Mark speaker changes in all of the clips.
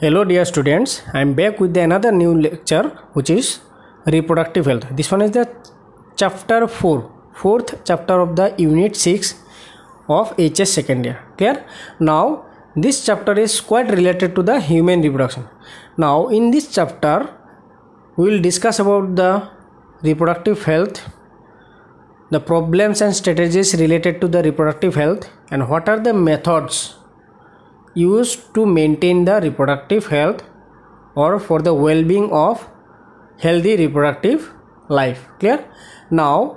Speaker 1: Hello dear students, I am back with another new lecture which is reproductive health. This one is the chapter 4, fourth chapter of the unit 6 of HS second year. Clear? Now this chapter is quite related to the human reproduction. Now in this chapter we will discuss about the reproductive health, the problems and strategies related to the reproductive health, and what are the methods used to maintain the reproductive health or for the well-being of healthy reproductive life. Clear? Now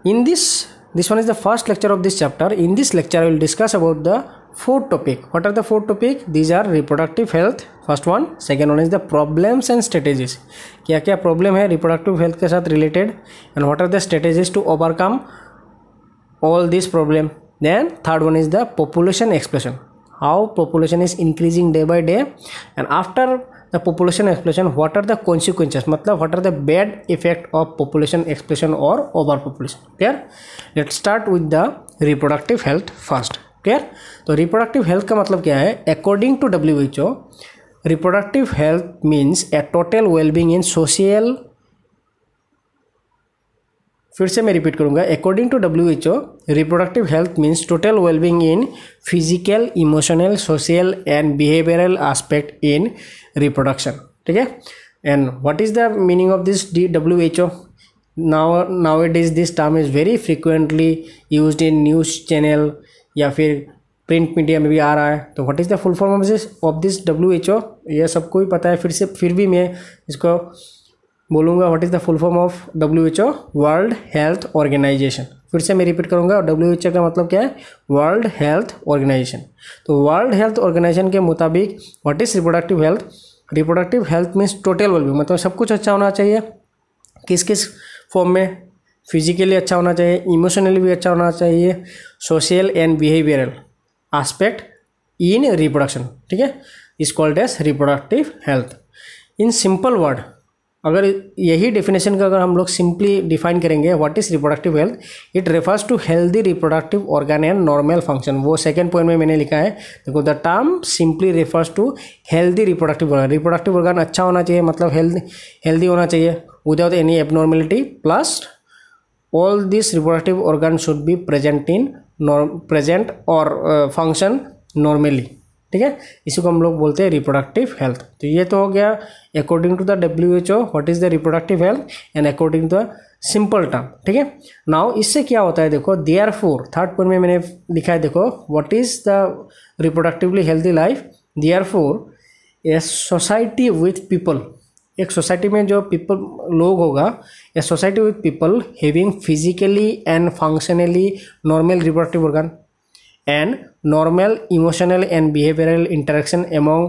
Speaker 1: in this one is the first lecture of this chapter. In this lecture I will discuss about the fourth topic. What are the four topic? These are reproductive health, first one. Second one is the problems and strategies. क्या क्या problem है reproductive health के साथ related, and what are the strategies to overcome all these problem. Then third one is the population explosion, how population is increasing day by day, and after the population explosion what are the consequences, मतलब what are the bad effect of population explosion or overpopulation. Clear? Let's start with the reproductive health first. Clear? तो reproductive health का मतलब क्या है? According to WHO, reproductive health means a total well-being in social, फिर से मैं repeat करूंगा. According to WHO, reproductive health means total wellbeing in physical, emotional, social and behavioural aspect in reproduction. ठीक है. And what is the meaning of this WHO? nowadays this term is very frequently used in news channel या फिर print media में भी आ रहा है. तो what is the full form of this WHO? ये सबको ही पता है, फिर भी मैं इसको बोलूँगा. What is the full form of WHO? World Health Organization. फिर से मैं रिपीट करूँगा. WHO का मतलब क्या है? World Health Organization. तो वर्ल्ड हेल्थ ऑर्गेनाइजेशन के मुताबिक what is reproductive health? Reproductive health means total wellbeing, मतलब सब कुछ अच्छा होना चाहिए. किस किस फॉर्म में? फिजिकली अच्छा होना चाहिए, इमोशनली भी अच्छा होना चाहिए, social and behavioural aspect in reproduction. ठीक है, is called as reproductive health. In simple word, अगर यही डेफिनेशन का अगर हम लोग सिंपली डिफाइन करेंगे, what is reproductive health? It refers to healthy reproductive organ and normal function. वो सेकंड पॉइंट में मैंने लिखा है. देखो, the term simply refers to healthy reproductive organ. Reproductive organ अच्छा होना चाहिए, मतलब हेल्दी होना चाहिए without any abnormality, plus all this reproductive organ should be present और फंक्शन नॉर्मली. ठीक है, इसी को हम लोग बोलते हैं रिप्रोडक्टिव हेल्थ. तो ये तो हो गया according to the WHO what is the reproductive health and according to the simple term. ठीक है. नाउ इससे क्या होता है? देखो, देयरफॉर थर्ड पॉइंट में मैंने लिखा है. देखो, what is the reproductively healthy life? Therefore A society with people, एक सोसाइटी में जो लोग होगा, ए society with people having physically and functionally normal reproductive organ and normal emotional and behavioral interaction among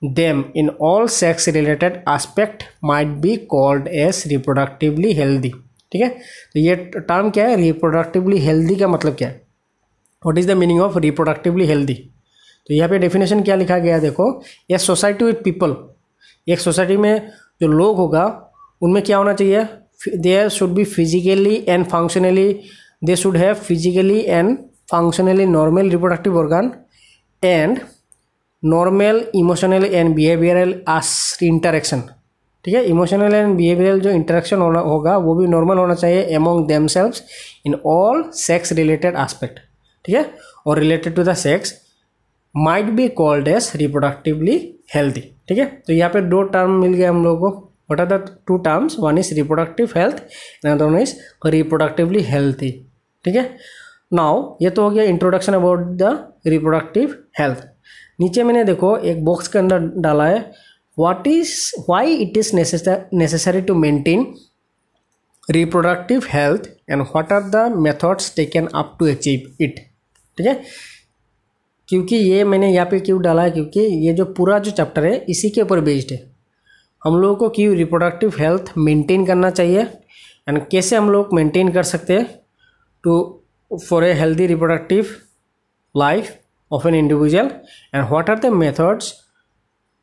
Speaker 1: them in all sex related aspect might be called as reproductively healthy. ठीक है. तो ये term क्या है? reproductively healthy का मतलब क्या है? what is the meaning of reproductively healthy? तो यहाँ पे डेफिनेशन क्या लिखा गया? देखो, ए सोसाइटी विथ पीपल, एक सोसाइटी में जो लोग होगा उनमें क्या होना चाहिए? There should be physically and functionally, they should have physically and functionally normal reproductive organ and normal emotional and behavioral interaction. ठीक है, इमोशनल एंड बिहेवियरल जो इंटरेक्शन होगा वो भी नॉर्मल होना चाहिए among themselves in all sex related aspect. ठीक है, और related to the sex might be called as reproductively healthy. ठीक है, तो यहाँ पे दो टर्म मिल गए हम लोगों को. What are the two terms? One is reproductive health and another one is reproductively healthy. ठीक है. नाउ ये तो हो गया introduction about the reproductive health. नीचे मैंने देखो एक बॉक्स के अंदर डाला है, why it is necessary to maintain reproductive health and what are the methods taken up to achieve it. ठीक है, क्योंकि ये मैंने यहाँ पे क्यों डाला है? क्योंकि ये जो पूरा जो चैप्टर है इसी के ऊपर बेस्ड है. हम लोगों को क्यों रिप्रोडक्टिव हेल्थ मेंटेन करना चाहिए एंड कैसे हम लोग मेंटेन कर सकते हैं to for a healthy reproductive life of an individual, and what are the methods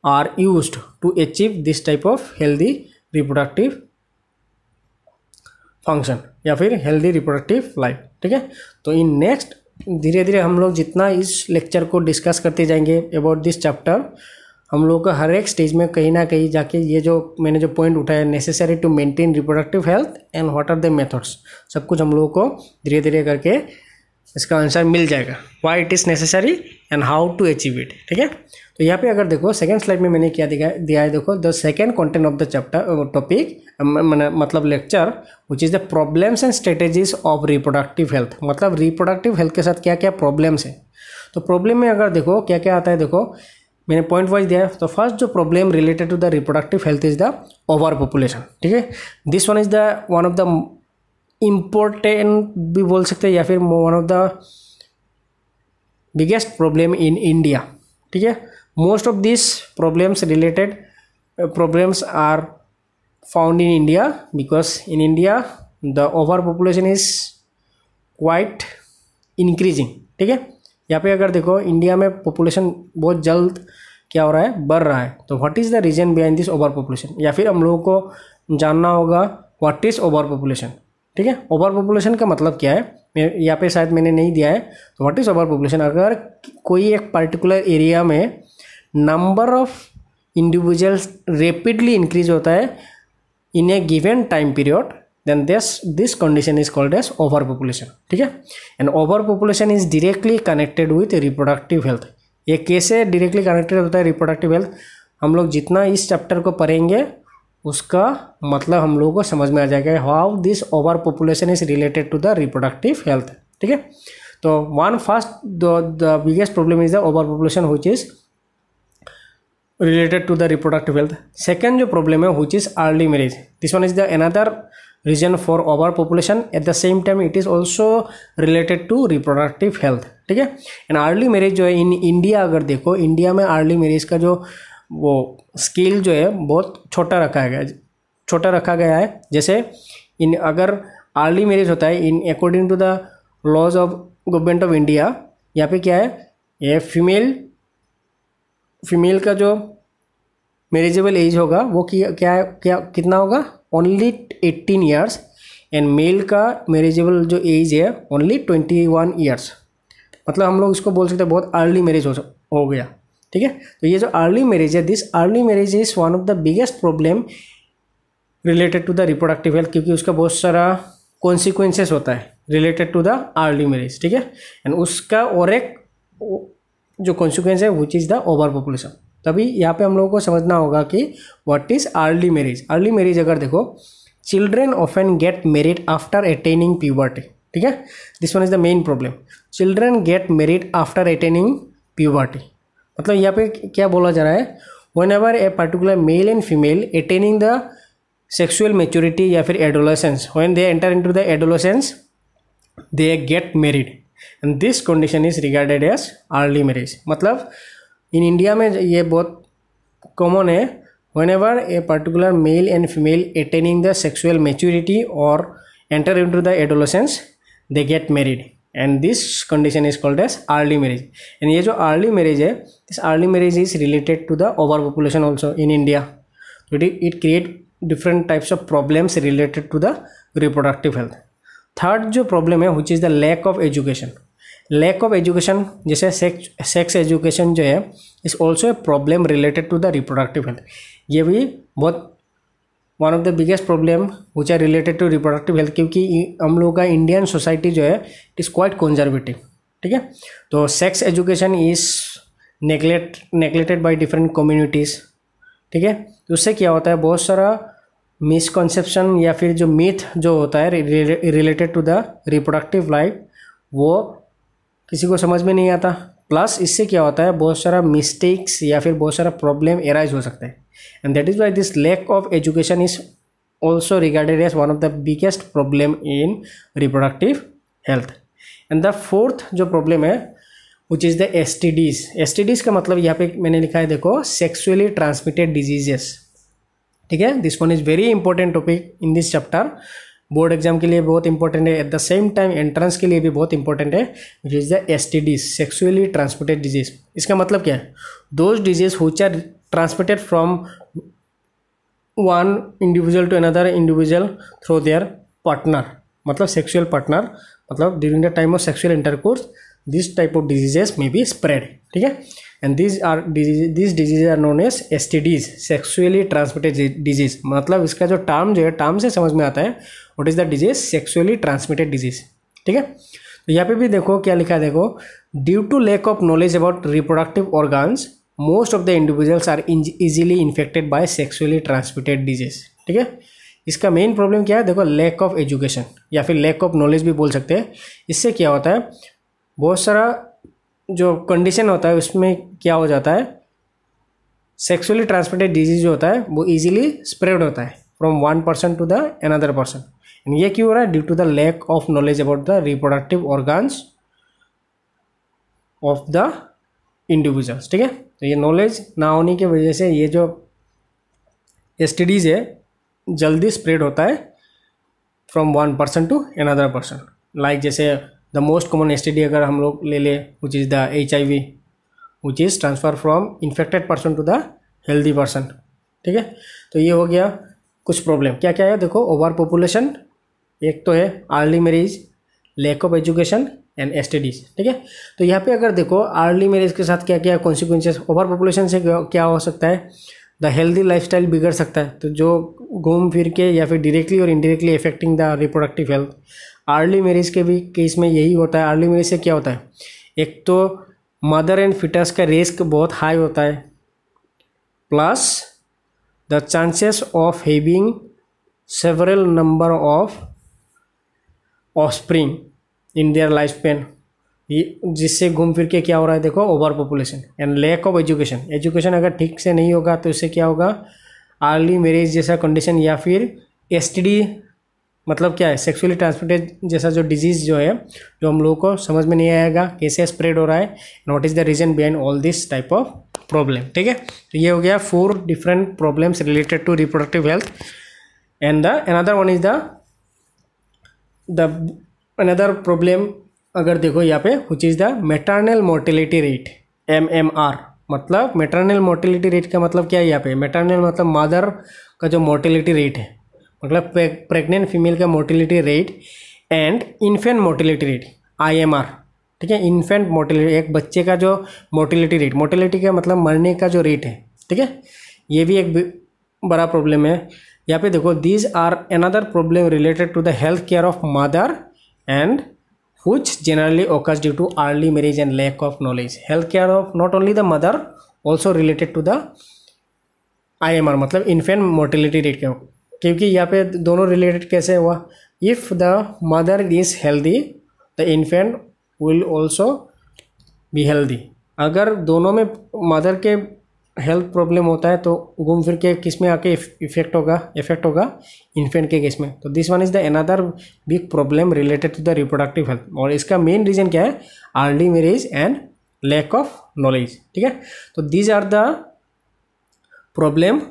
Speaker 1: are used to achieve this type of healthy reproductive function या फिर healthy reproductive life. ठीक है, तो इन नेक्स्ट धीरे धीरे हम लोग जितना इस लेक्चर को डिस्कस करते जाएंगे अबाउट दिस चैप्टर, हम लोगों का हर एक स्टेज में कहीं ना कहीं जाके ये जो मैंने जो पॉइंट उठाया, necessary to maintain reproductive health and what are the methods, सब कुछ हम लोगों को धीरे धीरे करके इसका आंसर मिल जाएगा, why it is necessary and how to achieve it. ठीक है, तो यहाँ पे अगर देखो सेकंड स्लाइड में मैंने क्या दिया है, देखो the second content of the chapter topic मतलब lecture which is the problems and strategies of reproductive health. मतलब रिप्रोडक्टिव हेल्थ के साथ क्या क्या प्रॉब्लम्स है। तो प्रॉब्लम में अगर देखो क्या क्या आता है, देखो मैंने पॉइंट वाइज दिया है। तो फर्स्ट जो problem related to the reproductive health is the over population. ठीक है, this one is the one of the important भी बोल सकते हैं या फिर one of the biggest problem in India. ठीक है, most of this problems are found in India because in India the over population is quite increasing. ठीक है, यहाँ पे अगर देखो इंडिया में पॉपुलेशन बहुत जल्द क्या हो रहा है, बढ़ रहा है। तो what is the reason behind this over population, या फिर हम लोगों को जानना होगा व्हाट इज़ ओवर पॉपुलेशन। ठीक है, ओवर पॉपुलेशन का मतलब क्या है, यहाँ पे शायद मैंने नहीं दिया है। तो व्हाट इज़ ओवर पॉपुलेशन, अगर कोई एक पर्टिकुलर एरिया में number of individuals rapidly increase होता है in a given time period, then this condition is called as overpopulation। ठीक है, and overpopulation is directly connected with reproductive health। ये कैसे डायरेक्टली कनेक्टेड होता है रिप्रोडक्टिव हेल्थ, हम लोग जितना इस चैप्टर को पढ़ेंगे उसका मतलब हम लोगों को समझ में आ जाएगा how this over population is related to the reproductive health. ठीक है, तो one first the biggest problem is the over population which is related to the reproductive health। second जो problem है which is early marriage, this one is the another reason for overpopulation, at the same time it is also related to reproductive health। ठीक है, and early marriage जो है in India अगर देखो, India में early marriage का जो वो स्केल जो है बहुत छोटा रखा गया है। जैसे इन अगर early marriage होता है in according to the laws of government of India, यहाँ पे क्या है, ये फीमेल का जो मैरिजेबल एज होगा वो कितना होगा, ओनली 18 ईयर्स, एंड मेल का मैरिजेबल जो एज है ओनली 21 ईयर्स। मतलब हम लोग इसको बोल सकते हैं बहुत अर्ली मैरिज हो गया। ठीक है, तो ये जो अर्ली मैरिज है, this early marriage is one of the biggest problem related to the reproductive health, क्योंकि उसका बहुत सारा कॉन्सिक्वेंसेस होता है related to the early marriage. ठीक है, एंड उसका और एक जो कॉन्सिक्वेंस है which is the over population. तभी यहाँ पे हम लोगों को समझना होगा कि what is early marriage. Early marriage अगर देखो, children often get married after attaining puberty. ठीक है, this one is the main problem, children get married after attaining puberty. मतलब यहाँ पे क्या बोला जा रहा है, whenever a particular male and female attaining the sexual maturity या फिर adolescence, when they enter into the adolescence they get married, and this condition is regarded as early marriage. मतलब इन इंडिया में ये बहुत common है, whenever a particular male and female attaining the sexual maturity और enter into the adolescence they get married, and this condition is called as early marriage. And ये जो early marriage है, this early marriage is related to the over population also in India. तो it create different types of problems related to the reproductive health. Third जो problem है which is the lack of education. Lack of education जैसे sex education जो है is also a problem related to the reproductive health. ये भी बहुत one of the biggest problem which are related to reproductive health, क्योंकि हम लोगों का इंडियन सोसाइटी जो है इट इज़ क्वाइट कंजर्वेटिव। ठीक है, तो sex education is neglected by different communities. ठीक है, तो उससे क्या होता है, बहुत सारा मिसकॉन्सेप्शन या फिर जो मिथ जो होता है related to the reproductive life वो किसी को समझ में नहीं आता। प्लस इससे क्या होता है, बहुत सारा मिस्टेक्स या फिर बहुत सारा प्रॉब्लम एराइज हो सकता है, and that is why this lack of education is also regarded as one of the biggest problem in reproductive health. And the fourth जो प्रॉब्लम है which is the STDs. STDs का मतलब यहाँ पे मैंने लिखा है, देखो सेक्सुअली ट्रांसमिटेड डिजीजेस। ठीक है, this one is very important topic in this chapter, board exam के लिए बहुत इंपॉर्टेंट है, at the same time entrance के लिए भी बहुत इंपॉर्टेंट है, which is the STDs, sexually transmitted disease. इसका मतलब क्या है, those disease which are transmitted from one individual to another individual through their partner, मतलब सेक्सुअल पार्टनर, मतलब during the time of sexual intercourse this type of diseases may be spread. ठीक है, and these diseases are known as STDs, sexually transmitted disease. मतलब इसका जो term जो है, term से समझ में आता है what is the disease, sexually transmitted disease. ठीक है, तो यहाँ पे भी देखो क्या लिखा है, देखो due to lack of knowledge about reproductive organs most of the individuals are easily infected by sexually transmitted disease. ठीक है, इसका मेन प्रॉब्लम क्या है, देखो लैक ऑफ एजुकेशन या फिर लैक ऑफ नॉलेज भी बोल सकते हैं। इससे क्या होता है, बहुत सारा जो कंडीशन होता है उसमें क्या हो जाता है, सेक्सुअली ट्रांसमिटेड डिजीज जो होता है वो इजीली स्प्रेड होता है from one person to the another person. And ये क्यों हो रहा है, due to the lack of knowledge about the reproductive organs of the individuals. ठीक है, तो ये नॉलेज ना होने की वजह से ये जो एसटीडीज है जल्दी स्प्रेड होता है from one person to another person. Like जैसे द मोस्ट कॉमन एसटीडी अगर हम लोग ले ले which is the HIV, which is transfer from infected person to the healthy person. ठीक है, तो ये हो गया कुछ प्रॉब्लम। क्या क्या है, देखो ओवर पॉपुलेशन, एक तो है early marriage, lack of education and STDs. ठीक है, तो यहाँ पे अगर देखो अर्ली मैरिज के साथ क्या क्या कॉन्सिक्वेंसेस, ओवर पॉपुलेशन से क्या हो सकता है, द हेल्दी लाइफस्टाइल बिगड़ सकता है, तो जो घूम फिर के या फिर डायरेक्टली और indirectly affecting the reproductive health. Early marriage के भी केस में यही होता है। अर्ली मैरिज से क्या होता है, एक तो मदर एंड फिटस का रिस्क बहुत हाई होता है, plus the chances of having several number of offspring in their life span, जिससे घूम फिर के क्या हो रहा है, देखो over population and lack of education. Education अगर ठीक से नहीं होगा तो इससे क्या होगा, अर्ली मैरिज जैसा कंडीशन या फिर एसटीडी, मतलब क्या है, सेक्सुअली ट्रांसमिटेड जैसा जो डिजीज़ जो है, जो हम लोगों को समझ में नहीं आएगा कैसे स्प्रेड हो रहा है, what is the reason behind all this type of problem. ठीक है, तो ये हो गया 4 different problems related to reproductive health. And the another one is the another problem अगर देखो यहाँ पे which is the maternal mortality rate, MMR। मतलब मैटरनल मोर्टेलिटी रेट का मतलब क्या है, यहाँ पे मैटरनल मतलब मदर का जो मोर्टेलिटी रेट है, मतलब प्रेग्नेंट फीमेल का mortality rate, and infant mortality rate IMR। ठीक है, इन्फेंट मोर्टेलिटी, एक बच्चे का जो मोर्टेलिटी रेट, मोर्टेलिटी का मतलब मरने का जो रेट है। ठीक है, ये भी एक बड़ा प्रॉब्लम है। यहाँ पे देखो these are another problem related to the health care of mother and which generally occurs due to early marriage and lack of knowledge. Health care of not only the mother, also related to the IMR, मतलब infant mortality rate क्या, क्योंकि यहाँ पे दोनों related कैसे हुआ, if the mother is healthy the infant will also be healthy। अगर दोनों में मदर के हेल्थ प्रॉब्लम होता है तो घूम फिर के किस में आके इफेक्ट होगा इन्फेंट के केस में। तो this one is the another big problem related to the reproductive health, और इसका मेन रीजन क्या है, early marriage and lack of knowledge. ठीक है, तो these are the problem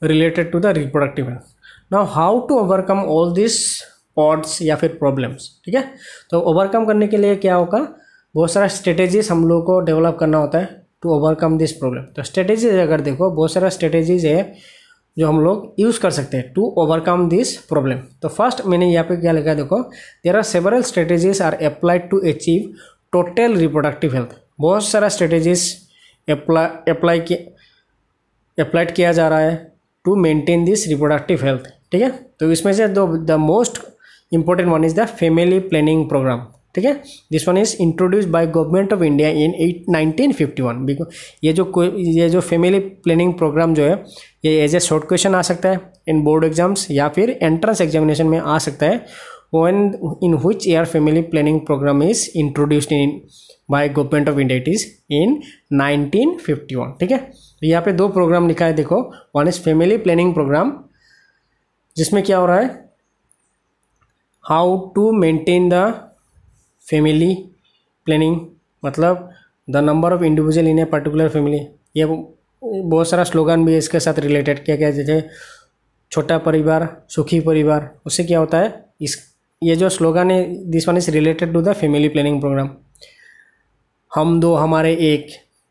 Speaker 1: related to the reproductive health. Now how to overcome all this odds या फिर problems. ठीक है, तो ओवरकम करने के लिए क्या होगा, बहुत सारा स्ट्रेटेजीज हम लोग को डेवलप करना होता है टू ओवरकम दिस प्रॉब्लम। तो स्ट्रेटेजीज अगर देखो बहुत सारा स्ट्रेटेजीज है जो हम लोग यूज़ कर सकते हैं टू ओवरकम दिस प्रॉब्लम। तो फर्स्ट मैंने यहाँ पे क्या लिखा है, देखो there are several strategies are applied to achieve total reproductive health. बहुत सारा स्ट्रेटेजीज अप्लाइड किया जा रहा है to maintain this reproductive health. ठीक है, तो इसमें से the most important one is the family planning program. ठीक है, this one is introduced by government of India in 1951। Because ये जो फैमिली प्लानिंग प्रोग्राम जो है ये एज ए शॉर्ट क्वेश्चन आ सकता है इन बोर्ड एग्जाम्स या फिर एंट्रेंस एग्जामिनेशन में आ सकता है। When in which year family planning program is introduced in by government of India, it is in 1951। ठीक है, तो यहाँ पे 2 प्रोग्राम लिखा है, देखो one is family planning programme, जिसमें क्या हो रहा है, how to maintain the family planning, मतलब the number of individual in a particular family. ये बहुत सारा स्लोगन भी है इसके साथ रिलेटेड, क्या क्या जैसे छोटा परिवार सुखी परिवार, उससे क्या होता है, ये जो स्लोगन है this one is related to the family planning program. हम दो हमारे एक,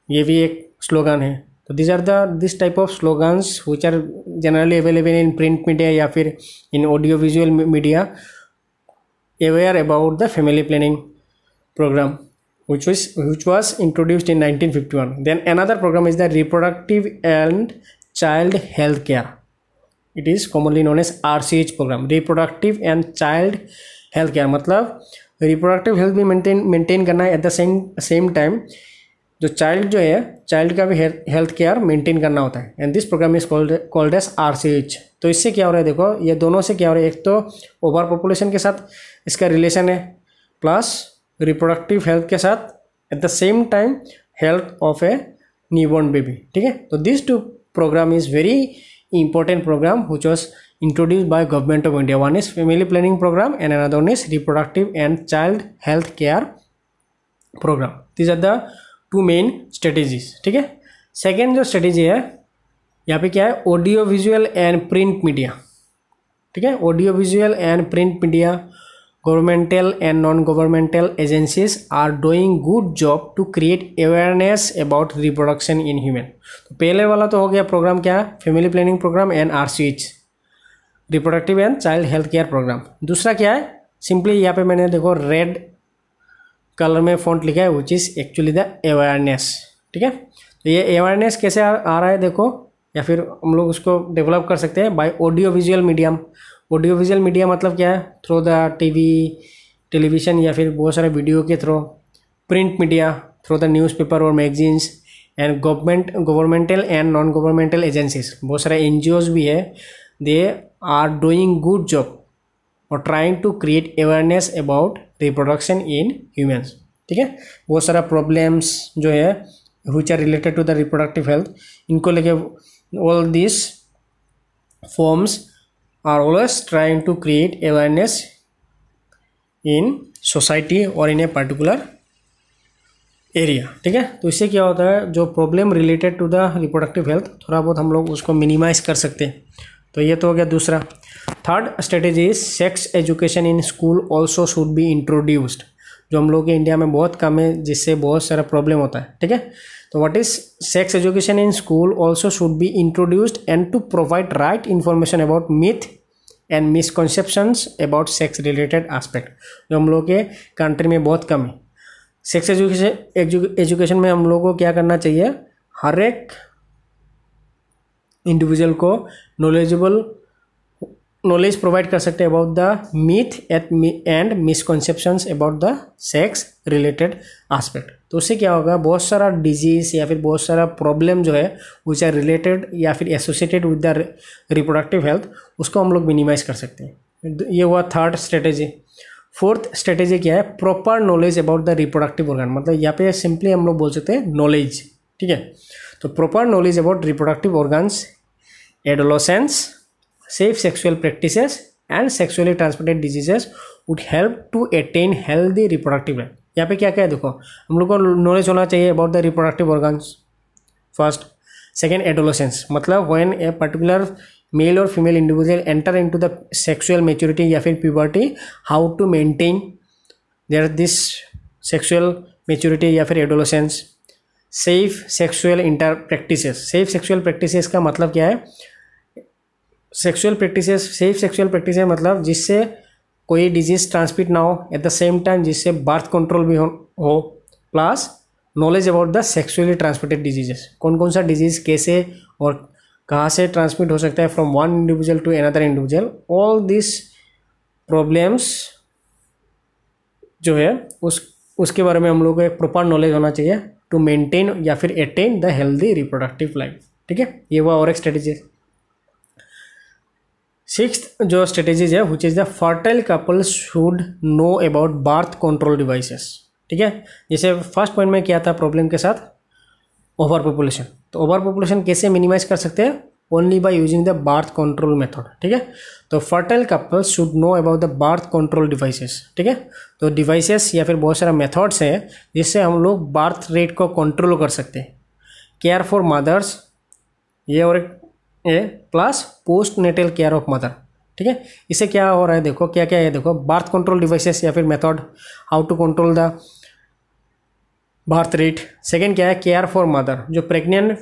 Speaker 1: ये भी एक स्लोगन है। तो this are this type of slogans which are generally available in print media या फिर in audio visual media, aware about the family planning program। which was introduced in 1951. Then another program is the reproductive and child health care. It is commonly known as RCH program, reproductive and child health care. मतलब reproductive health भी maintain करना है, at the same time जो child का भी health care maintain करना होता है. And this program is called as RCH. तो इससे क्या हो रहा है, देखो ये दोनों से क्या हो रहा है, एक तो ओवर पॉपुलेशन के साथ इसका रिलेशन है, प्लस रिप्रोडक्टिव हेल्थ के साथ, at the same time health of a newborn baby. ठीक है, तो this two program is very important program which was introduced by government of India. One is family planning program and another one is reproductive and child health care program. These are the two main strategies. ठीक है, second जो strategy है यहाँ पे क्या है, audio visual and print media. ठीक है, audio visual and print media, governmental and non-governmental agencies are doing good job to create awareness about reproduction in human. तो पहले वाला तो हो गया प्रोग्राम क्या है, family planning program and RCH, reproductive and child health care program. दूसरा क्या है, सिंपली यहाँ पे मैंने देखो रेड कलर में फॉन्ट लिखा है, which is actually the awareness. ठीक है, तो ये अवेयरनेस कैसे आ रहा है देखो, या फिर हम लोग उसको डेवलप कर सकते हैं by audio visual medium. Audio visual media मतलब क्या है, थ्रू द टेलीविज़न या फिर बहुत सारे वीडियो के through. Print media through the newspaper और magazines. And governmental and non governmental agencies, बहुत सारे NGOs भी है, they are doing good job और trying to create awareness about reproduction in humans. ठीक है, बहुत सारा प्रॉब्लम्स जो है which are related to the reproductive health, इनको लेके all this forms are always trying to create awareness in society or in a particular area. ठीक है, तो इससे क्या होता है, जो problem related to the reproductive health थोड़ा बहुत हम लोग उसको मिनिमाइज कर सकते हैं. तो ये तो हो गया दूसरा. Third strategy is sex education in school also should be introduced, जो हम लोग के इंडिया में बहुत कम है, जिससे बहुत सारा प्रॉब्लम होता है. ठीक है, तो what is sex education in school also should be introduced and to provide right information about myth and misconceptions about sex related aspect, जो हम लोग के कंट्री में बहुत कम है. सेक्स एजुकेशन में हम लोग को क्या करना चाहिए, हर एक इंडिविजुअल को नॉलेज प्रोवाइड कर सकते हैं about the myth and misconceptions about the sex related aspect. तो उससे क्या होगा, बहुत सारा डिजीज या फिर बहुत सारा प्रॉब्लम जो है विच आर रिलेटेड या फिर associated with the reproductive health, उसको हम लोग मिनिमाइज कर सकते हैं. ये हुआ थर्ड स्ट्रेटेजी. फोर्थ स्ट्रेटेजी क्या है, proper knowledge about the reproductive organ. मतलब यहाँ पे सिंपली हम लोग बोल सकते हैं नॉलेज. ठीक है, तो proper knowledge about reproductive organs, adolescence, safe sexual practices and sexually transmitted diseases would help to attain healthy reproductive life. यहाँ पे क्या क्या है देखो, हम लोग को नॉलेज होना चाहिए about the reproductive organs first. Second, adolescence, मतलब व्हेन ए पर्टिकुलर मेल और female individual enter into the sexual maturity या फिर puberty, how to maintain their this sexual maturity या फिर adolescence. Safe sexual inter practices, safe sexual practices का मतलब क्या है, sexual practices, safe sexual practice मतलब जिससे कोई डिजीज ट्रांसमिट ना हो, एट द सेम टाइम जिससे बर्थ कंट्रोल भी हो, plus knowledge about the sexually transmitted diseases, कौन कौन सा डिजीज कैसे और कहाँ से ट्रांसमिट हो सकता है from one individual to another individual. All this problems जो है उसके बारे में हम लोग को एक प्रॉपर नॉलेज होना चाहिए टू मेंटेन या फिर attain the healthy reproductive life. ठीक है, ये हुआ और एक स्ट्रेटेजी. सिक्स्थ जो स्ट्रेटेजीज है which is the fertile couples should know about birth control devices. ठीक है, जैसे फर्स्ट पॉइंट में क्या था प्रॉब्लम के साथ, ओवर पॉपुलेशन. तो ओवर पॉपुलेशन कैसे मिनिमाइज कर सकते हैं, only by using the birth control method. ठीक है, तो fertile couples should know about the birth control devices. ठीक है, तो डिवाइसेस या फिर बहुत सारा मेथड्स हैं जिससे हम लोग बर्थ रेट को कंट्रोल कर सकते हैं. केयर फॉर मदर्स, ये और एक plus post natal care of mother. ठीक है, इससे क्या हो रहा है देखो, क्या क्या है देखो, बर्थ कंट्रोल डिवाइसेस या फिर method, how to control the birth rate. Second क्या है, केयर फॉर मदर, जो प्रेग्नेंट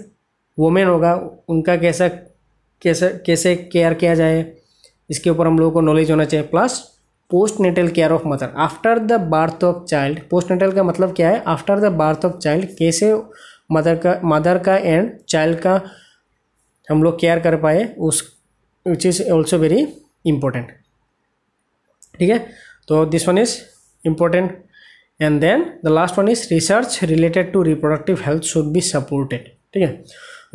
Speaker 1: वुमेन होगा उनका कैसे केयर किया जाए, इसके ऊपर हम लोगों को नॉलेज होना चाहिए. Plus post natal care of mother after the birth of child. Post natal का मतलब क्या है, after the birth of child कैसे मदर का एंड चाइल्ड का हम लोग केयर कर पाए, उस which is also very important. ठीक है, तो this one is important. And then the last one is research related to reproductive health should be supported. ठीक है,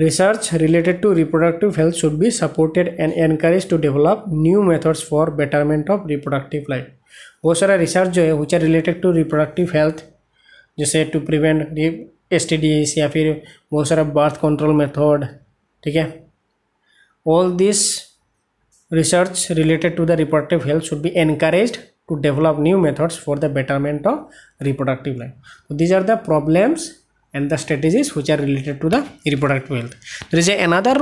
Speaker 1: research related to reproductive health should be supported and encourage to develop new methods for betterment of reproductive life. बहुत सारा research जो है which are related to reproductive health, जैसे to prevent STDs या फिर बहुत सारा बर्थ कंट्रोल मेथड। ठीक है, all this research related to the reproductive health should be encouraged to develop new methods for the betterment of reproductive life. So these are the problems and the strategies which are related to the reproductive health. There is another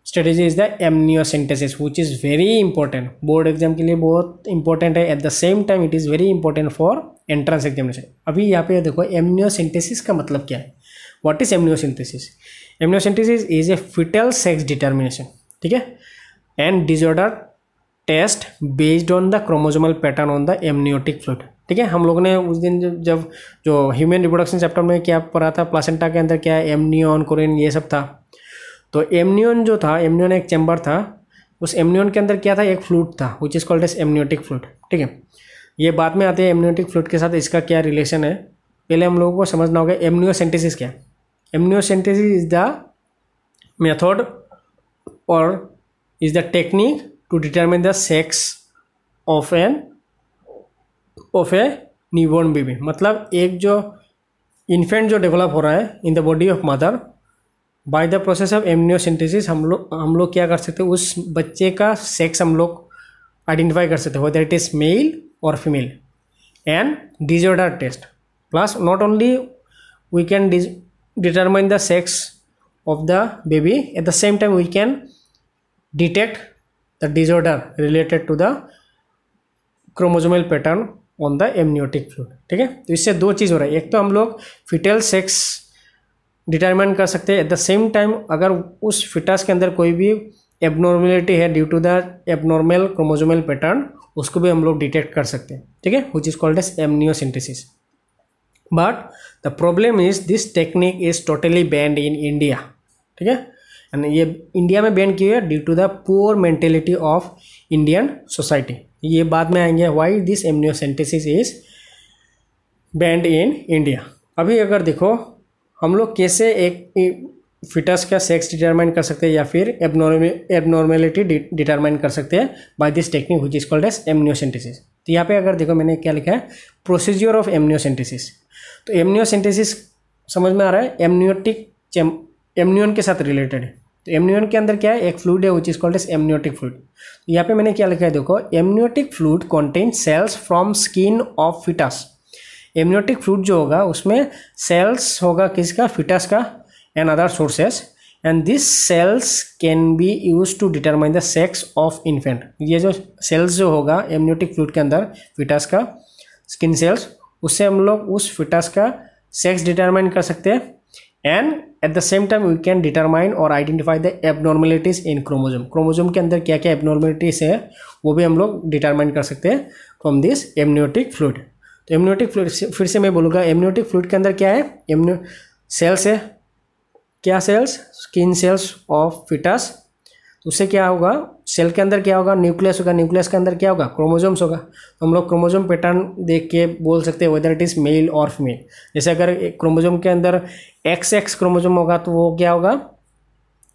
Speaker 1: strategy is the amniocentesis which is very important. Board exam के लिए बहुत important है, at the same time it is very important for entrance examination. अभी यहाँ पे देखो amniocentesis का मतलब क्या है, what is amniocentesis. Amniocentesis is a fetal sex determination, ठीक है, and disorder test based on the chromosomal pattern on the amniotic fluid. ठीक है, हम लोगों ने उस दिन जब जो ह्यूमन रिप्रोडक्शन चैप्टर में क्या पढ़ा था, प्लासेंटा के अंदर क्या है, एमनियन, कोरिन, ये सब था। तो एमनियन जो था, एमनियन एक चैम्बर था, उस एमनियन के अंदर क्या था, एक फ्लूइड था which is called as amniotic fluid. ठीक है, ये बाद में आते हैं एमनियोटिक फ्लूइड के साथ इसका क्या रिलेशन है। पहले हम लोगों को समझना होगा एमनियोसेंटेसिस क्या है। एमनियोसेंटेसिस इज द मेथड और is the technique to determine the sex of a newborn baby। मतलब एक जो इन्फेंट जो डेवलप हो रहा है in the body of mother, by the process of amniocentesis हम लोग क्या कर सकते हैं, उस बच्चे का सेक्स हम लोग आइडेंटिफाई कर सकते हैं, वेदर इट इज मेल और female. And disorder test plus not only we can determine the sex of the baby, at the same time we can detect the disorder related to the chromosomal pattern on the amniotic fluid। ठीक है, तो इससे दो चीज़ हो रहा है, एक तो हम लोग फिटल सेक्स डिटरमाइन कर सकते हैं, एट द सेम टाइम अगर उस फिटस के अंदर कोई भी एबनॉर्मेलिटी है due to the abnormal chromosomal pattern, उसको भी हम लोग डिटेक्ट कर सकते हैं। ठीक है, which is called as amniocentesis. But the problem is this technique is totally banned in India. ठीक है, एंड ये इंडिया में बैन की है due to the poor mentality of Indian society. ये बाद में आएंगे why this amniocentesis is banned in India. अभी अगर देखो हम लोग कैसे एक फिटस का सेक्स डिटरमाइन कर सकते हैं या फिर एबनॉर्मेलिटी डिटरमाइन कर सकते हैं by this technique which is called as amniocentesis. तो यहाँ पे अगर देखो मैंने क्या लिखा है, प्रोसीजर ऑफ एमनियोसेंटेसिस। तो एमनियोसेंटेसिस समझ में आ रहा है, एमनियन के साथ रिलेटेड है। तो एमनियन के अंदर क्या है, एक फ्लूइड है which is called as amniotic fluid. तो यहाँ पे मैंने क्या लिखा है देखो, amniotic fluid contain cells from skin of foetus. Amniotic fluid जो होगा उसमें सेल्स होगा किसका, फिटस का and other sources, and this cells can be use to determine the sex of infant. ये जो सेल्स जो होगा एमनियोटिक फ्लूइड के अंदर फिटस का स्किन सेल्स, उससे हम लोग उस फिटस का सेक्स डिटरमाइन कर सकते हैं। And at the same time we can determine और identify the abnormalities in chromosome. Chromosome के अंदर क्या क्या एबनॉर्मेलिटीज है वो भी हम लोग डिटरमाइन कर सकते हैं फ्रॉम दिस एमनियोटिक फ्लूइड। तो एमनियोटिक फ्लूइड फिर से मैं बोलूँगा, एमनियोटिक फ्लूइड के अंदर क्या है, सेल्स है, क्या cells, skin cells of foetus. तो उससे क्या होगा, सेल के अंदर क्या होगा, न्यूक्लियस होगा, न्यूक्लियस के अंदर क्या होगा, क्रोमोसोम्स होगा। तो हम लोग क्रोमोसोम पैटर्न देख के बोल सकते हैं वेदर इट इज़ मेल और फीमेल। जैसे अगर क्रोमोसोम के अंदर XX क्रोमोसोम होगा तो वो क्या होगा,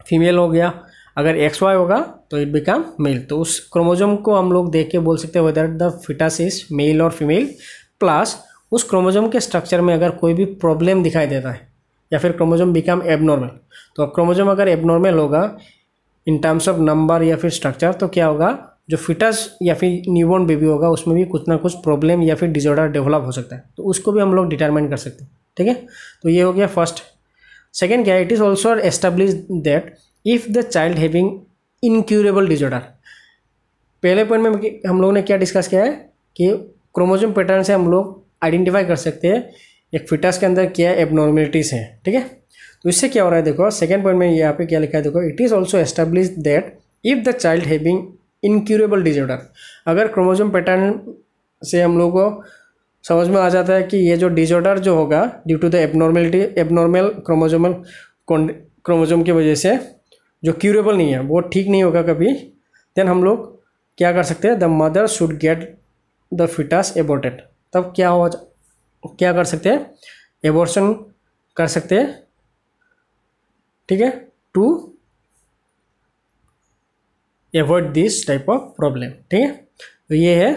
Speaker 1: फीमेल हो गया। अगर XY होगा तो इट बिकम मेल। तो उस क्रोमोसोम को हम लोग देख के बोल सकते हैं whether the foetus is male और फीमेल। प्लस उस क्रोमोसोम के स्ट्रक्चर में अगर कोई भी प्रॉब्लम दिखाई देता है या फिर क्रोमोसोम बिकम एबनॉर्मल, तो क्रोमोसोम अगर एबनॉर्मल होगा इन टर्म्स ऑफ नंबर या फिर स्ट्रक्चर, तो क्या होगा, जो फिटस या फिर न्यूबॉर्न बेबी होगा उसमें भी कुछ ना कुछ प्रॉब्लम या फिर डिसऑर्डर डेवलप हो सकता है। तो उसको भी हम लोग डिटरमाइन कर सकते हैं। ठीक है, तो ये हो गया फर्स्ट। सेकेंड क्या है, it is also establish that if the child having incurable disorder. पहले पॉइंट में हम लोगों ने क्या डिस्कस किया है कि क्रोमोसोम पैटर्न से हम लोग आइडेंटिफाई कर सकते हैं एक फिटस के अंदर क्या एबनॉर्मेलिटीज़ हैं। ठीक है, तो इससे क्या हो रहा है देखो, सेकेंड पॉइंट में यहाँ पे क्या लिखा है देखो, it is also establish that if the child having incurable disorder. अगर क्रोमोसोम पैटर्न से हम लोग को समझ में आ जाता है कि ये जो डिजॉर्डर जो होगा due to the abnormal chromosome की वजह से जो क्यूरेबल नहीं है, वो ठीक नहीं होगा कभी, देन हम लोग क्या कर सकते हैं, the mother should get the foetus aborted. तब क्या कर सकते हैं, एबॉर्शन कर सकते हैं, ठीक है, to avoid this type of problem. ठीक है, तो ये है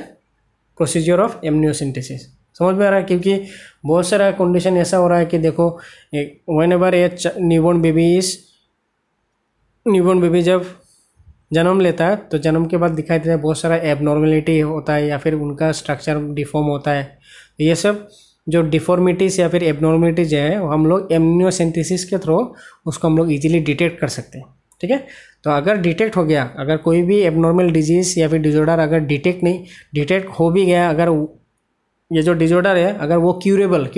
Speaker 1: प्रोसीजर ऑफ एमनियोसिंथेसिस। समझ में आ रहा है, क्योंकि बहुत सारा कंडीशन ऐसा हो रहा है कि देखो when ever A newborn baby जब जन्म लेता है तो जन्म के बाद दिखाई देता है बहुत सारा एबनॉर्मेलिटी होता है या फिर उनका स्ट्रक्चर डिफॉर्म होता है। ये सब जो डिफॉर्मिटीज़ या फिर एबनॉर्मेलिटीज है वो हम लोग एमनियोसिंथेसिस के थ्रू उसको हम लोग इजीली डिटेक्ट कर सकते हैं। ठीक है, तो अगर डिटेक्ट हो गया, अगर कोई भी एबनॉर्मल डिजीज़ या फिर डिजॉर्डर अगर डिटेक्ट हो भी गया, अगर ये जो डिजॉर्डर है अगर वो क्यूरेबल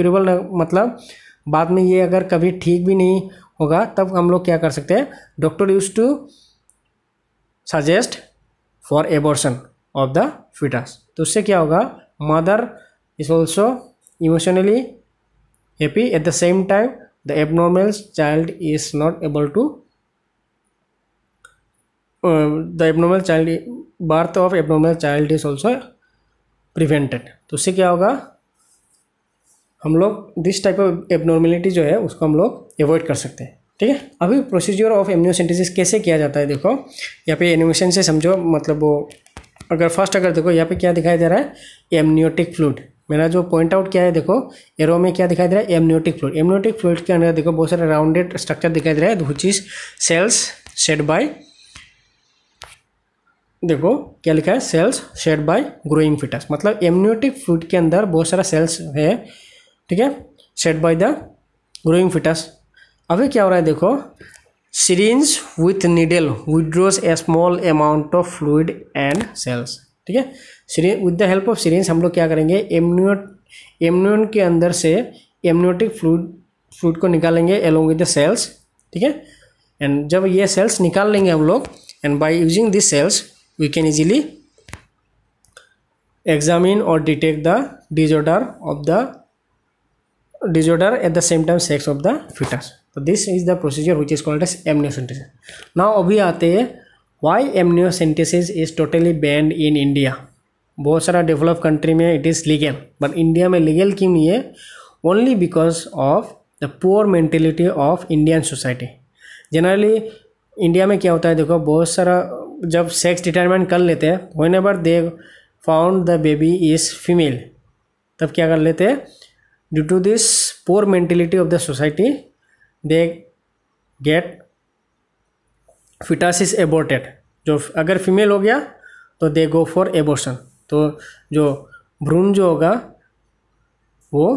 Speaker 1: मतलब बाद में ये अगर कभी ठीक भी नहीं होगा, तब हम लोग क्या कर सकते हैं, doctor use to suggest for abortion of the foetus. तो उससे क्या होगा, mother is also emotionally happy, at the same time the abnormal child is not able to birth of abnormal child is also prevented. तो उससे क्या होगा, हम लोग दिस टाइप ऑफ एबनॉर्मेलिटी जो है उसको हम लोग एवॉइड कर सकते हैं। ठीक है, अभी प्रोसीजर ऑफ एमनियोसिंथेसिस कैसे किया जाता है, देखो यहाँ पे एनिमेशन से समझो, मतलब वो अगर देखो यहाँ पे क्या दिखाई दे रहा है, एमनियोटिक फ्लूइड। मेरा जो पॉइंट आउट क्या है, देखो एरो में क्या दिखाई दे रहा है, एमनियोटिक फ्लूइड। एमनियोटिक फ्लूइड के अंदर देखो बहुत सारे राउंडेड स्ट्रक्चर दिखाई दे रहा है, which is cells shed by, देखो क्या लिखा है, cells shed by growing foetus. मतलब एमनियोटिक फ्लूइड के अंदर बहुत सारा सेल्स है, ठीक है, shed by the growing foetus. अभी क्या हो रहा है, देखो syringe with needle withdraws a small amount of fluid and cells. ठीक है, syringe with the help of syringe हम लोग क्या करेंगे, एमनियन के अंदर से एमनियोटिक फ्लूइड को निकालेंगे एलोंग विद द सेल्स। ठीक है, एंड जब ये सेल्स निकाल लेंगे हम लोग, and by using this cells we can easily examine और detect the disorder at the same time sex of the fetus. So this is the procedure which is called as amniocentesis. Now अभी आते हैं why amniocentesis is totally banned in India. बहुत सारा develop country में it is legal, but India में legal क्यों नहीं है, only because of the poor mentality of Indian society. Generally India में क्या होता है, देखो बहुत सारा जब सेक्स डिटरमाइन कर लेते हैं, whenever they found the baby is female, तब क्या कर लेते हैं, due to this poor mentality of the society they get fetus is aborted. जो अगर फीमेल हो गया तो दे गो फॉर एबॉर्शन। तो जो भ्रूण जो होगा वो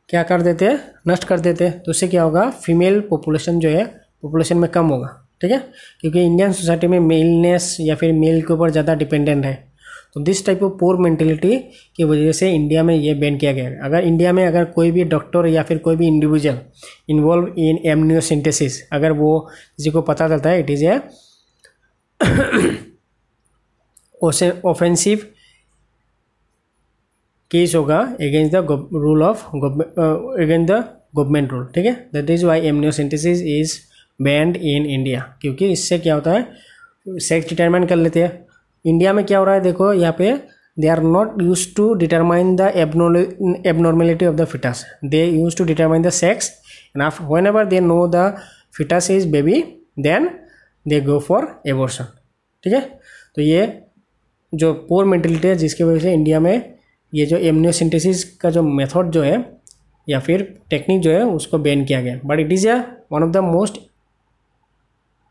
Speaker 1: क्या कर देते हैं, नष्ट कर देते हैं। तो उससे क्या होगा, फीमेल पॉपुलेशन जो है पॉपुलेशन में कम होगा। ठीक है, क्योंकि इंडियन सोसाइटी में मेलनेस या फिर मेल के ऊपर ज़्यादा डिपेंडेंट है। तो this type of pore mentality की वजह से इंडिया में ये बैन किया गया है। अगर इंडिया में अगर कोई भी डॉक्टर या फिर कोई भी इंडिविजुअल इन्वॉल्व इन एमनियोसिंथेसिस, अगर वो किसी को पता चलता है, it is a offensive case होगा against the rule of against the government rule. ठीक है, that is why amniocentesis is banned in India, क्योंकि इससे क्या होता है, सेक्स डिटरमाइन कर लेते हैं। इंडिया में क्या हो रहा है, देखो यहाँ पे they are not use to determine the abnormality of the foetus, they use to determine the sex, and after whenever they know the foetus is baby then they go for abortion. ठीक है, तो ये जो पोर mentality है जिसकी वजह से India में ये जो एमनियोसिंथेसिस का जो मेथड जो है या फिर टेक्निक जो है उसको बैन किया गया। But it is A one of the most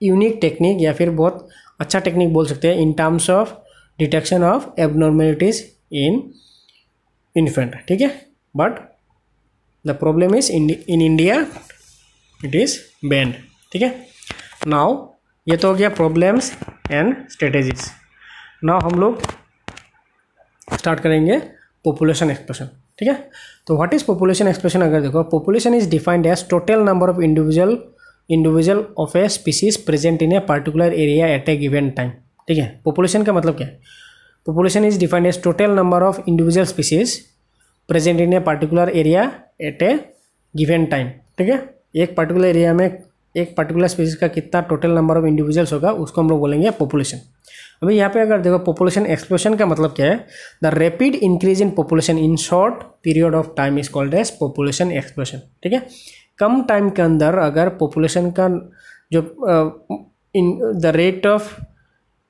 Speaker 1: unique technique या फिर बहुत अच्छा टेक्निक बोल सकते हैं in terms of detection of abnormalities in infant. ठीक है, but the problem is in India it is band. ठीक है, नाउ ये तो हो गया प्रॉब्लम्स एंड स्ट्रेटेजीज। नाउ हम लोग स्टार्ट करेंगे पॉपुलेशन एक्सप्रेशन। ठीक है, तो व्हाट इज पॉपुलेशन एक्सप्रेशन, अगर देखो population is defined as total number of individual of a species present in a particular area at a given time. ठीक है। पॉपुलेशन का मतलब क्या है? Population is defined as total number of individual species present in a particular area at a given time, ठीक है। एक particular area में एक पर्टिकुलर स्पीसीज का कितना टोटल नंबर ऑफ इंडिविजुअल्स होगा उसको हम लोग बोलेंगे पॉपुलेशन। अभी यहाँ पे अगर देखो पॉपुलेशन एक्सप्लोशन का मतलब क्या है? The rapid increase in population in short period of time is called as population explosion, ठीक है। कम टाइम के अंदर अगर पॉपुलेशन का जो the rate of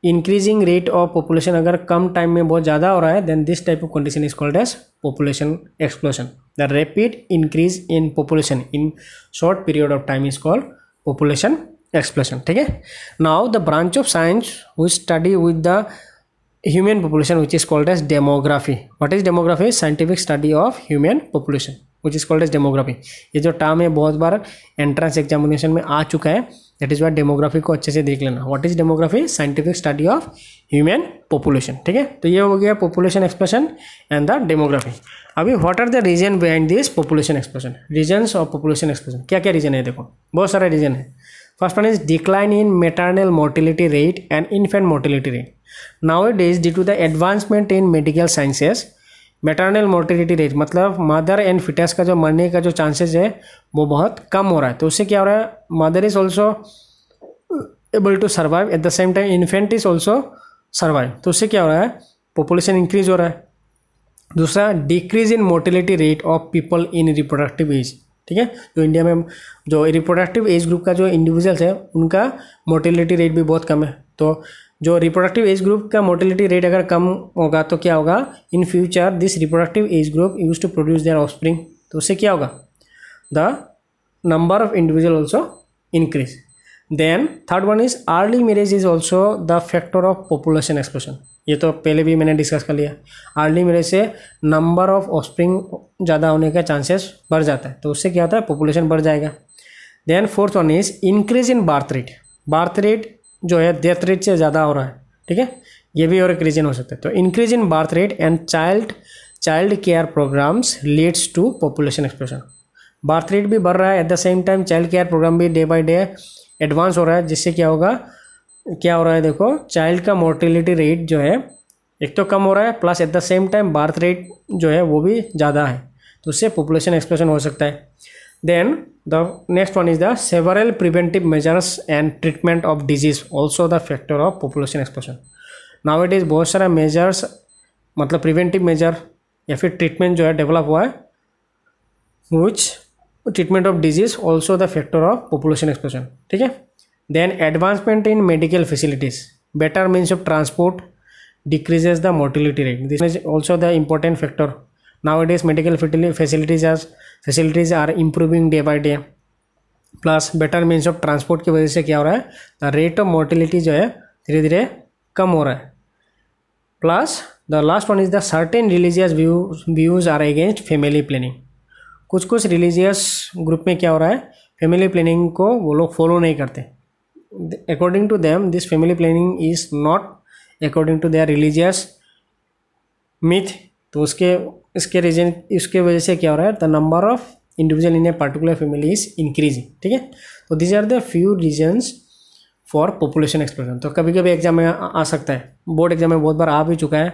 Speaker 1: increasing rate of population अगर कम टाइम में बहुत ज़्यादा हो रहा है, then this type of condition is called as population explosion. The rapid increase in population in short period of time is called population explosion, ठीक है। Now the branch of science which study with the human population which is called as demography. What is demography? Scientific study of human population which is called as demography. ये जो term है बहुत बार entrance examination में आ चुका है, that is Y demography को अच्छे से देख लेना। What is demography? Scientific study of human population, ठीक है। तो ये हो गया population explosion and the demography. अभी what are the reason behind this population explosion? Reasons of population explosion, क्या क्या रीजन है? देखो बहुत सारे रीजन है। First one is decline in maternal mortality rate and infant mortality rate. Nowadays due to the advancement in medical sciences, maternal mortality rate मतलब mother and fetus का जो मरने का जो चांसेस है वो बहुत कम हो रहा है। तो उससे क्या हो रहा है? Mother is also able to survive, at the same time infant is also survive. तो उससे क्या हो रहा है? पॉपुलेशन इंक्रीज हो रहा है। दूसरा, decrease in mortality rate of people in reproductive age, ठीक है। जो इंडिया में जो रिप्रोडक्टिव एज ग्रुप का जो इंडिविजुअल्स है उनका मोर्टिलिटी रेट भी बहुत कम है। तो जो रिप्रोडक्टिव एज ग्रुप का मोर्टिलिटी रेट अगर कम होगा तो क्या होगा? In future this reproductive age group use to produce their offspring. तो उससे क्या होगा? The number of individual also increase. Then third one is early marriage is also the factor of population explosion. ये तो पहले भी मैंने डिस्कस कर लिया। अर्ली मैरिज से नंबर ऑफ ऑफस्प्रिंग ज़्यादा होने का चांसेस बढ़ जाता है, तो उससे क्या होता है? पॉपुलेशन बढ़ जाएगा। Then fourth one is increase in birth rate. Birth rate जो है डेथ रेट से ज़्यादा हो रहा है, ठीक है। ये भी और एक रीजन हो सकता है। तो increase in birth rate and child care programs leads to population explosion. Birth rate भी बढ़ रहा है, at the same time child care program भी डे बाय डे एडवांस हो रहा है, जिससे क्या होगा? क्या हो रहा है? देखो चाइल्ड का मोर्टिलिटी रेट जो है एक तो कम हो रहा है, plus eight the same time birth rate जो है वो भी ज़्यादा है, तो उससे पॉपुलेशन एक्सप्लोशन हो सकता है। Then the next one is the several preventive measures and treatment of disease also the factor of population explosion. Nowadays बहुत सारा मेजर्स मतलब प्रिवेंटिव मेजर या फिर ट्रीटमेंट जो है डेवलप हुआ है, which treatment of disease also the factor of population explosion, ठीक है। Then advancement in medical facilities, better means of transport decreases the mortality rate, this is also the important factor. Nowadays medical facilities are improving day by day, plus better means of transport की वजह से क्या हो रहा है? The rate of mortality जो है धीरे धीरे कम हो रहा है। Plus the last one is the certain religious views are against family planning. कुछ कुछ रिलीजियस ग्रुप में क्या हो रहा है? फैमिली प्लानिंग को वो लोग फॉलो नहीं करते। According to them this family planning is not according to their religious myth. तो इसके वजह से क्या हो रहा है? The number of individual in a particular family is increasing, ठीक है। तो these are the few reasons for population explosion. तो कभी कभी एग्जाम में आ सकता है, बोर्ड एग्जाम में बहुत बार आ भी चुका है,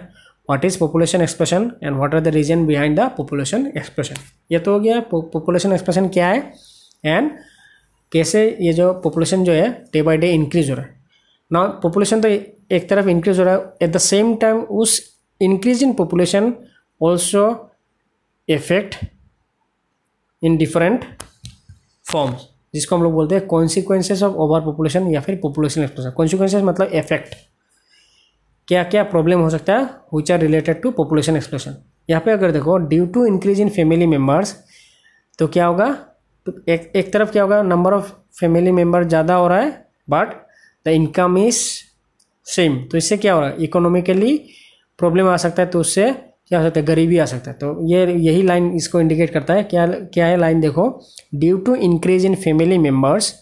Speaker 1: what is population explosion and what are the reason behind the population explosion. ये तो हो गया पॉपुलेशन एक्सप्लोशन क्या है एंड कैसे ये जो पॉपुलेशन जो है डे बाई डे इंक्रीज हो रहा है। ना पॉपुलेशन तो एक तरफ इंक्रीज हो रहा है, एट द सेम टाइम उस increase in population also effect in different forms, जिसको हम लोग बोलते हैं consequences of ओवर पॉपुलेशन या फिर पॉपुलेशन एक्सप्लोशन। consequences मतलब इफेक्ट, क्या क्या प्रॉब्लम हो सकता है which are related to population explosion। यहाँ पे अगर देखो due to increase in family members, तो क्या होगा? तो एक तरफ क्या होगा? नंबर ऑफ फैमिली मेम्बर ज़्यादा हो रहा है but the income is same, तो इससे क्या हो रहा है? इकोनॉमिकली प्रॉब्लम आ सकता है, तो उससे क्या हो सकता है? गरीबी आ सकता है। तो यही लाइन इसको इंडिकेट करता है। क्या है लाइन? देखो, due to increase in family members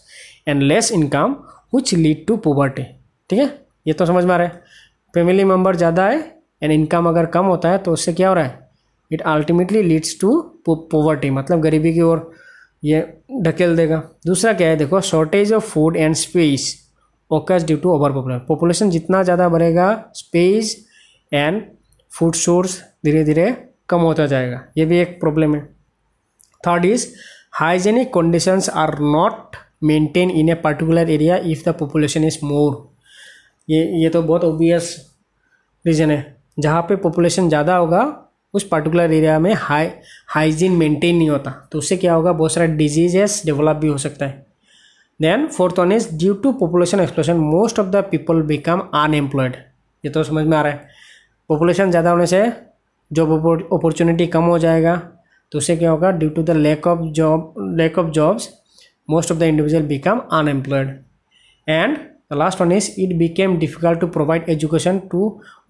Speaker 1: and less income which lead to poverty, ठीक है। ये तो समझ में आ रहा है, फैमिली मेम्बर ज़्यादा है एंड इनकम अगर कम होता है तो उससे क्या हो रहा है? It ultimately leads to poverty, मतलब गरीबी की ओर ये ढकेल देगा। दूसरा क्या है? देखो, shortage of food and space occurs due to overpopulation. Population जितना ज़्यादा बढ़ेगा स्पेस एंड फूड सोर्स धीरे धीरे कम होता जाएगा, ये भी एक प्रॉब्लम है. Third is hygienic conditions are not maintain in a particular area if the population is more. ये तो बहुत ऑब्वियस रीज़न है. जहाँ पे पॉपुलेशन ज़्यादा होगा उस पर्टिकुलर एरिया में हाइजीन मेंटेन नहीं होता, तो उससे क्या होगा, बहुत सारा डिजीजेस डेवलप भी हो सकता है. Then fourth one is due to population explosion most of the people become unemployed. ये तो समझ में आ रहा है. पॉपुलेशन ज़्यादा होने से जॉब अपॉर्चुनिटी कम हो जाएगा, तो उससे क्या होगा, due to the lack of jobs most of the individual become unemployed. And the last one is it became difficult to provide education to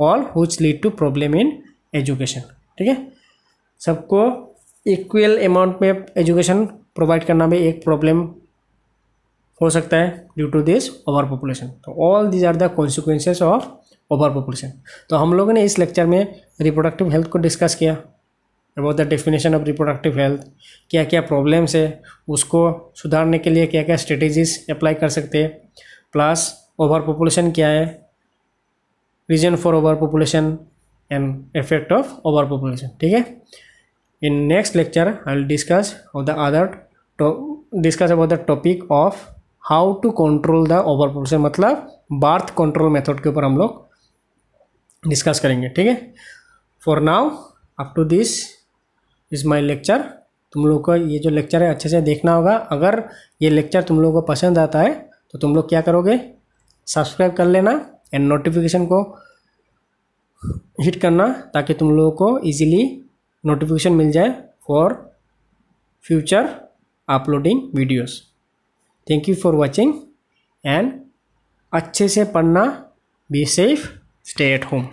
Speaker 1: all which lead to problem in education. ठीक है, सबको equal amount में education provide करना भी एक problem हो सकता है due to this over population. तो all these are the consequences of over population. तो हम लोगों ने इस लेक्चर में रिप्रोडक्टिव हेल्थ को डिस्कस किया, about the definition of reproductive health, क्या क्या प्रॉब्लम्स है, उसको सुधारने के लिए क्या क्या स्ट्रेटेजीज अप्लाई कर सकते हैं, प्लस ओवर पॉपुलेशन क्या है, reason for over population and effect of over population. ठीक है, in next lecture I will discuss about the topic of how to control the over population, मतलब बर्थ कंट्रोल मेथड के ऊपर हम लोग discuss करेंगे. ठीक है, for now up to this is my lecture. तुम लोग को ये जो लेक्चर है अच्छे से देखना होगा. अगर ये लेक्चर तुम लोगों को पसंद आता है तो तुम लोग क्या करोगे, सब्सक्राइब कर लेना एंड नोटिफिकेशन को हिट करना, ताकि तुम लोगों को इजीली नोटिफिकेशन मिल जाए for future uploading videos. Thank you for watching and अच्छे से पढ़ना. Be safe, stay at home.